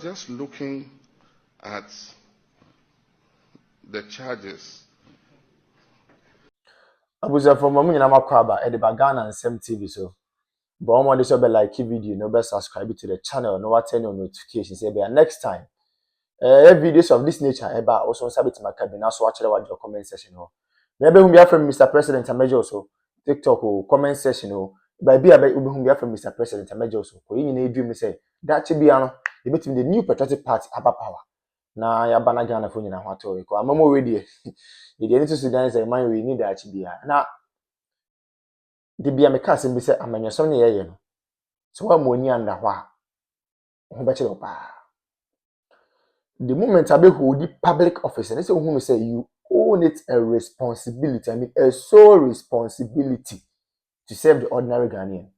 Just looking at the charges. Abuza from Mamu na makwaba e de Ghana and Sem TV so. But one more this be like video, no be subscribe to the channel, no what turn on notifications. Say be next time. Videos of this nature eba also sabit makabina so watch the comment section ho. Maybe whom be from Mr. President Amejo also TikTok or comment section ho. By be whom be from Mr. President Amejo also. Ko yin na dream say that be ano e between the new patriotic party aba power. Na ya bana Ghana fo nyina ho ato ko amamo we die. The need to Sudan say man we need that be na the be ameka asem bi say amanyasom ne yeye no. So wa mo ni anda ho a ho be chiro pa. The moment I be hold the public office, and they say, who say you own it a responsibility. I mean, a sole responsibility to serve the ordinary Ghanaian.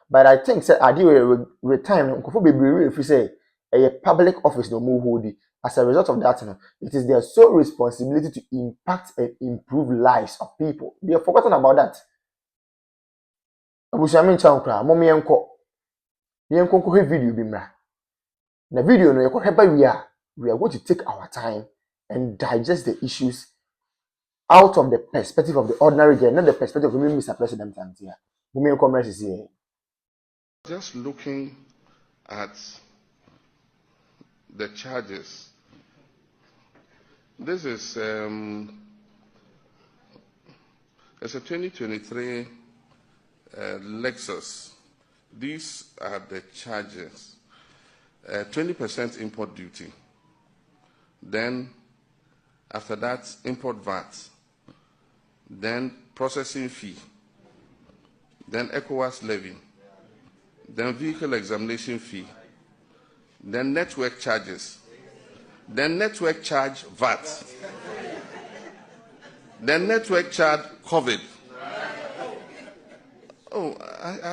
But I think, say, I do retirement. If you say a public office no more hold it, as a result of that, it is their sole responsibility to impact and improve lives of people. They have forgotten about that. Abushamin chankra, mommy enko. The enko video bimra. The video no we are going to take our time and digest the issues out of the perspective of the ordinary guy, not the perspective of Mr. President. Just looking at the charges. This is it's a 2023 Lexus. These are the charges. 20% import duty. Then, after that, import VAT. Then, processing fee. Then, ECOWAS levy. Then, vehicle examination fee. Then, network charges. Then, network charge VAT. Then, network charge COVID. Oh,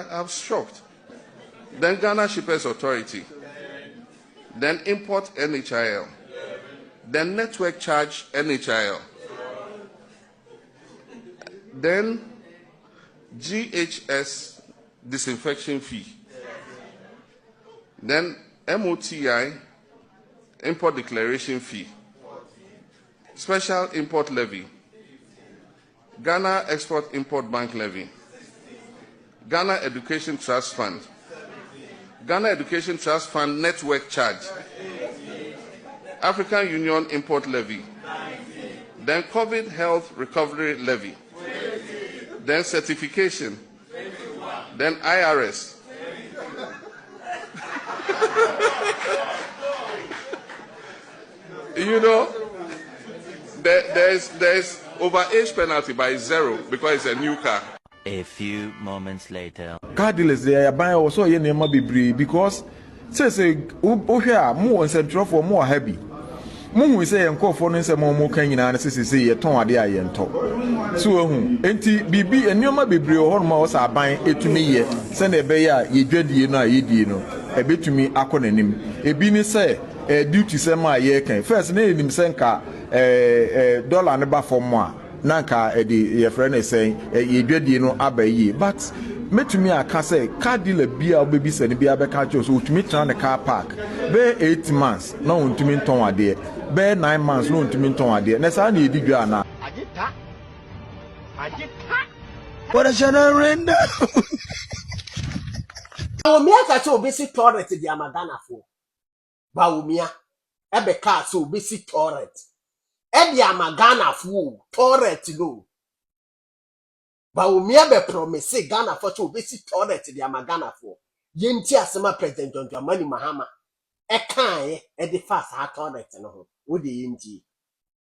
I'm shocked. Then, Ghana Shippers Authority. Then import NHIL, then network charge NHIL, then GHS disinfection fee, then MOTI import declaration fee, special import levy, Ghana Export Import Bank levy, Ghana Education Trust Fund, Ghana Education Trust Fund network charge, African Union import levy, then COVID health recovery levy, then certification, then IRS. You know, there's overage penalty by 0 because it's a new car. A few moments later. Car dealers they are buying also ye nema bebre because say o hwe more nsentro for more heavy. Mu say enkofo no nsem mo kan nyina na say ye ton ade a ye nto. So hu enti bibi enema bebre o horma o sa ban etumi ye se na ebe ya ye dwadie no a ye die no ebetumi akonanim. Ebi ni say duty say ma ye kan first na enim se nka dollar ne ba form a nanka edi ye friend say ye dwadie no abayi but metumi aka say car dealer bia obebi se ne bia be ka cho so utumi tran the car park be 8 months na untumi nton ade be 9 months no untumi nton ade na sa na edi dwa na Agyeta what a surrender Bawumia ka cho obesi torrent di amagana fo Bawumia ebe ka so obesi torrent e di amagana fo torrent no Bawumia be promise Ghana for to obesi torrent di amagana fo yenti asema president John Dramani Mahama e kan e di fast ha torrent no ho wo de yenti.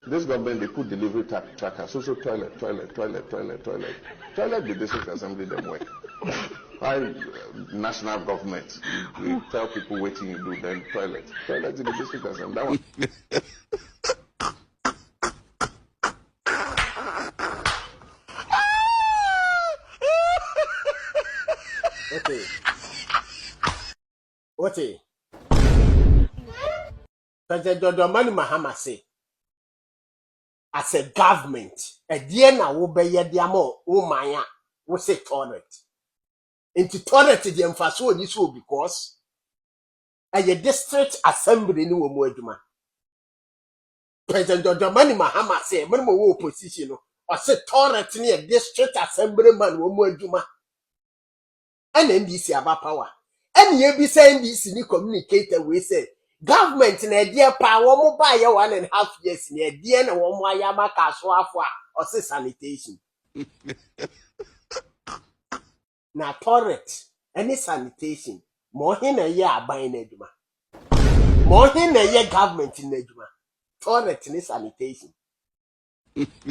This government, they put delivery tracker, social toilet. Toilet, the district assembly, them work. Why national government, we tell people what you do, then toilet in the district assembly. That one. Okay. President John Dramani Mahama say, as a government, a DNA will be a diamo, maya, will say toilet. Into toilet, the emphasis on this because a district assembly ni wo mu adwuma. President Dramani Mahama say when mo opposition no or say torrent ni a district assemblyman wo mu adwuma. And NDC about power. And you be saying this ni communicator we say government na dia pa wo mo buy 1.5 years na dia na wo mo ayama kaso afo or say sanitation. Na torrent any sanitation mo hin na ye aban na adwuma. Mo hin na ye government na adwuma. Torrent ni sanitation.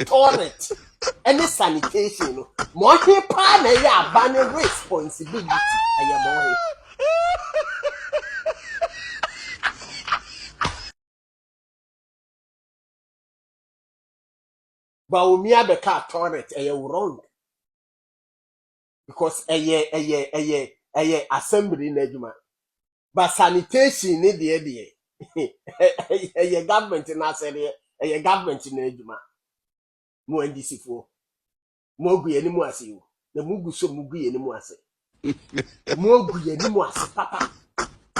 Torrent any sanitation no mo hin pa na ye aban responsibility aye mo hin. Bawumia beka torrent wrong because assembly na adwuma. But sanitation ni de government na say government na adwuma. Mo NDC fo mo gu ye ni mu ase o na mugu so mugu ye ni mu ase mo gu ye ni mu ase papa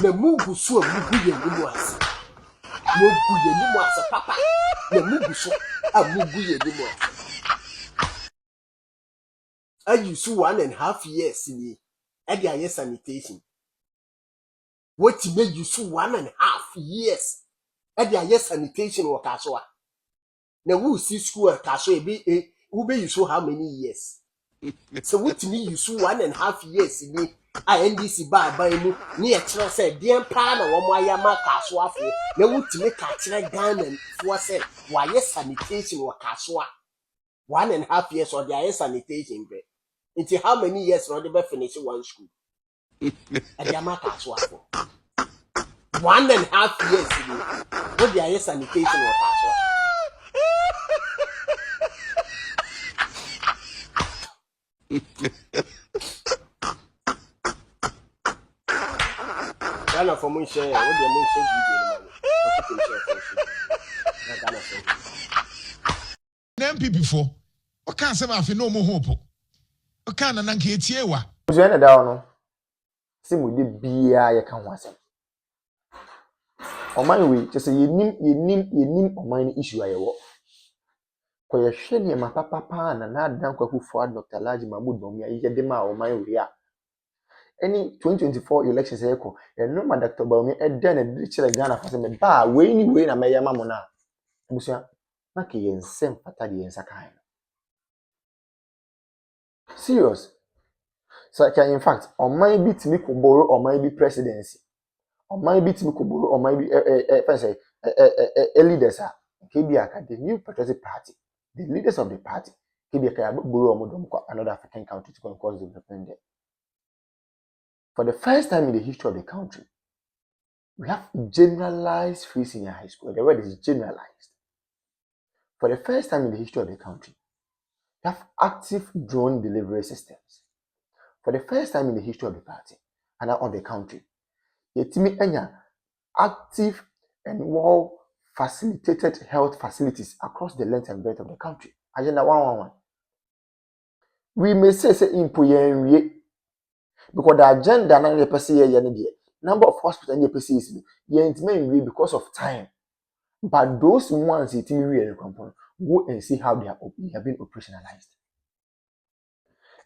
na mugu so mugu ye ni mu ase mo gu ye ni mu ase papa na mugu so mugu ye ni mu ase. I use 1.5 years ni e dey aye sanitation. What made you so 1.5 years e dey aye sanitation wo kaso a na we see school kaso e be who be you so how many years? So what me you so 1.5 years ni NDC ba mu ni e kire say bien pa na wo mo ayama kaso afo na wutimi ka kire Ghana for say why sanitation wo kaso a 1.5 years or there sanitation be. Into how many years no dey be finish one school? E dey ama kaso afo 1.5 years ni what there sanitation wo kaso. Ghana for mun share, what the mun share video no man. NPP for o kan se ma fi no mo hope o kan na nka etie wa so ene da no se mu de bia ye kan ho asem oman we chese yenim oman ni issue ayewo ko ye hwe ne ma papa na adan kwakufo Dr. Bawumia ye de ma oman we a any 2024 elections eko N0w Dr. Bawumia eden na de kire Ghana fa se me ba we ni we na meye ma mo na busia na ke ye nsem pata de yensa kan serious. So in fact on my bit me ko borrow on my be presidency on my bit me ko borrow on my be leaders are KBA the new patriotic party the leaders of the party KBA can borrow another African country to cause development there. For the first time in the history of the country we have generalized free senior high school. The word is generalized. For the first time in the history of the country we have active drone delivery systems. For the first time in the history of the party and of the country, yetimi enya active and well facilitated health facilities across the length and breadth of the country. Agenda 111. We may say impo yenwie because the agenda na the person here number of hospitals and the person is yenwie because of time. But those ones yetimi we go and see how they have been operationalized.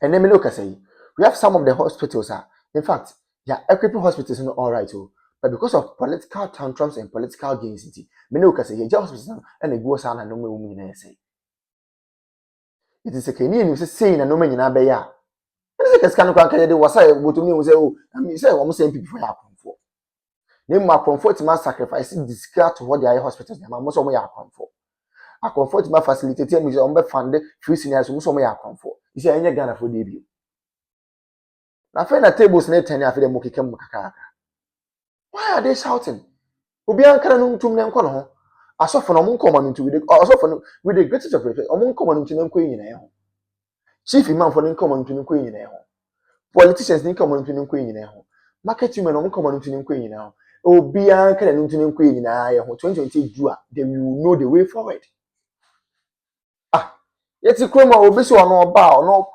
And then me look at say we have some of the hospitals in fact, yeah, equipping hospitals not all right, but because of political tantrums and political gains, many can say, yeah, hospitals and they go on and no woman say. It is a Kenyan who saying and no man in Abaya. This is kind of the was I would to me was oh, I mean, say almost same people for for. Name my comfort my sacrificing discard to what the hospitals, most of my account for. I comfort my facilitating me on funded free seniors, most of my account for. You see, any Ghana for debut. Na fe na tables na 10 afi dem mokekam kakaka. Why are they shouting? Obi ankara no ntum ne nko no ho. Asofo no mo nkoma no ntu asofo no with the greatest of respect, omo nkoma no ntu ne nko nyina ho. Chief imam for ne nkoma no ntu ne nko nyina ho. Politicians ne nkoma no ntu ne nko nyina ho. Market women omo nkoma no ntu ne nko nyina ho. Obi ankara no ntu ne nko nyina ye ho. 2020 Jua, they will know the way forward. Yeti kroma obi so ono ba ono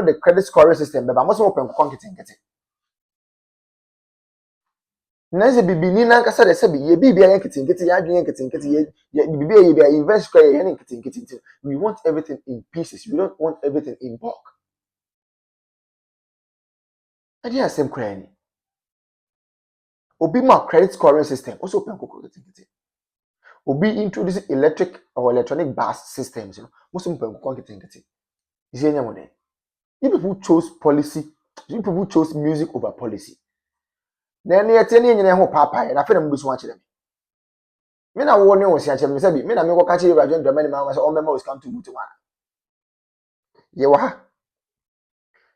the credit scoring system be ba mo so open nkete. na se bibini na kasa de se bi ye bibia ye nketinketi ya adwen nketinketi ye bibia ye bia invest kwa ye nketinketi. We want everything in pieces. We don't want everything in bulk. Adi asem kra ni. Obi ma credit scoring system also open kokoro nketinketi. Obi introduce electric or electronic bus systems, you know. Most people go nketinketi. Is any one. You people chose policy. You people chose music over policy. Na ne yete ne nyine ho papa na fe na mbusu wa kire me na wo ne wo sia kire me sabi me na me ko ka kire Addo Dramani ma say o mema was come to boot one ye wa ha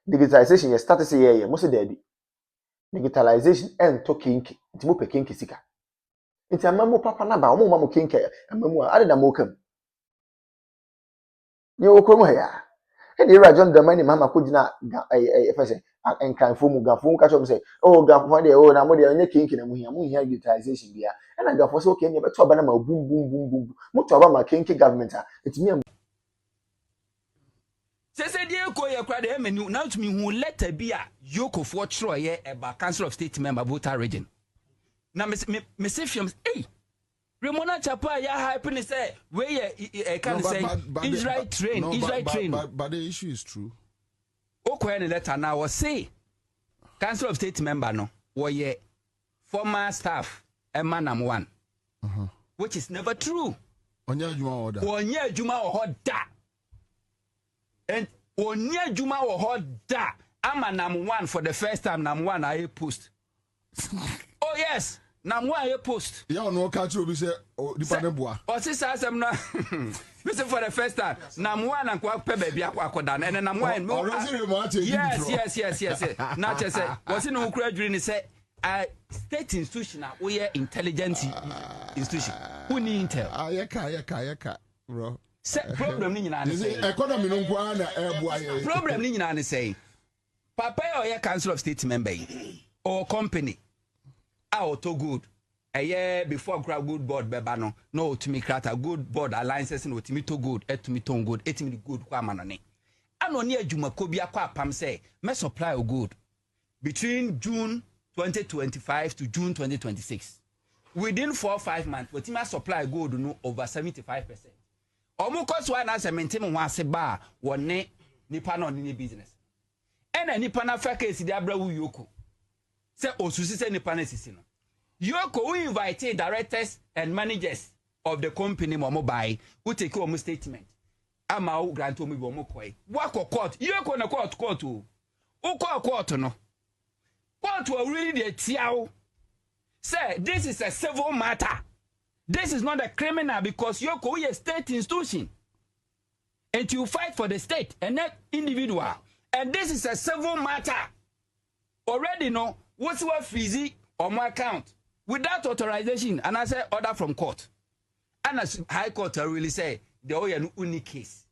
digitalization ye start say ye mo se dabi digitalization en to kinki nti mo pe kinki sika nti amamu papa na ba o mo ma mo kinki amamu a ade na mo kam ye wo ko mo ya e de Addo Dramani ma ko gina fese enkanfo mu gafo ka cho say oh gafo de oh na mo de onye kinki na mo hia digitalization bia e na gafo so okay ne be to ba na ma bum bum bum bum mo to ba ma kinki government a etimi Say dear ko ye kra de menu now to me who letter be a yoko for tro ye about Council of State member voter region. Na me say film eh Remona Chapa ya hype ni say where ye can say Israel train. But the issue is true. Okwe ni letter now was say Council of State member no wo ye former staff N0w 1. Which is never true. Onya juma order. And Onya Juma or hot da. I'm a N0w 1 for the first time. N0w 1 I post. Oh yes, N0w 1 I post. Yeah, no catch you. We say, oh, the paneboa. Oh, sister, I'm not. Listen for the first time. N0w 1 and kwa baby akwadan. And then N0w 1. Yes. Not just say. Was in Ukraine during say. State institution. We are intelligence institution. Who need intel? Ayeka, bro. Problem ni nyina ne say economy no kwa na eboa ye problem ni nyina ne say papa or Council of State member or company to good a year before grab good board beba no to me create good board alliances no to me to good to me to good etimi good kwa manone ano ne adwuma ko bia kwa pam say me supply good between June 2025 to June 2026 within 4 or 5 months we team supply good no over 75%. Omo koso na se maintain mo ase ba wone nipa na oni business ena nipa na fa case di abra wu yoko se osusi se nipa na sisi no yoko we invite directors and managers of the company mo buy who take omo statement ama o grant omo bi omo koi wako court yoko na court o court no court will really dey tiawo say this is a civil matter. This is not a criminal because you're a state institution. And you fight for the state and not individual. And this is a civil matter. Already know what's what fee on my account without authorization. And I say order from court. And as High Court really say the only unique case.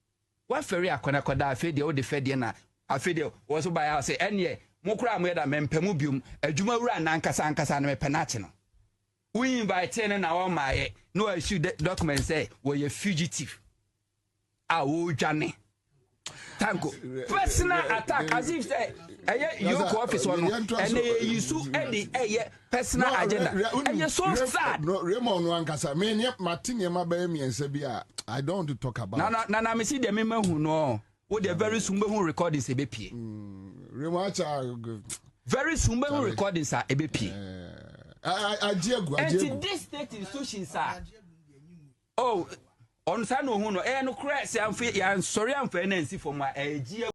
What ferry akona koda afi the old fediana afi the was by I say any mokra mo da mempemu bium adwuma wura nankasa na mepenache no. We invite na my no issue document say we a fugitive. Jane. Tango. Personal attack as if say your office one and you sue any personal agenda. And you're so sad. No, Raymond Wankasa. Me Martin Yama and Sabia. I don't want to talk about. No, me see the member who know what the very soon who recordings a BP. Very soon who recordings are a BP. And this state institutions are oh on Sano Huno, no crash, I'm sorry, I'm for NNC for my Agyeta.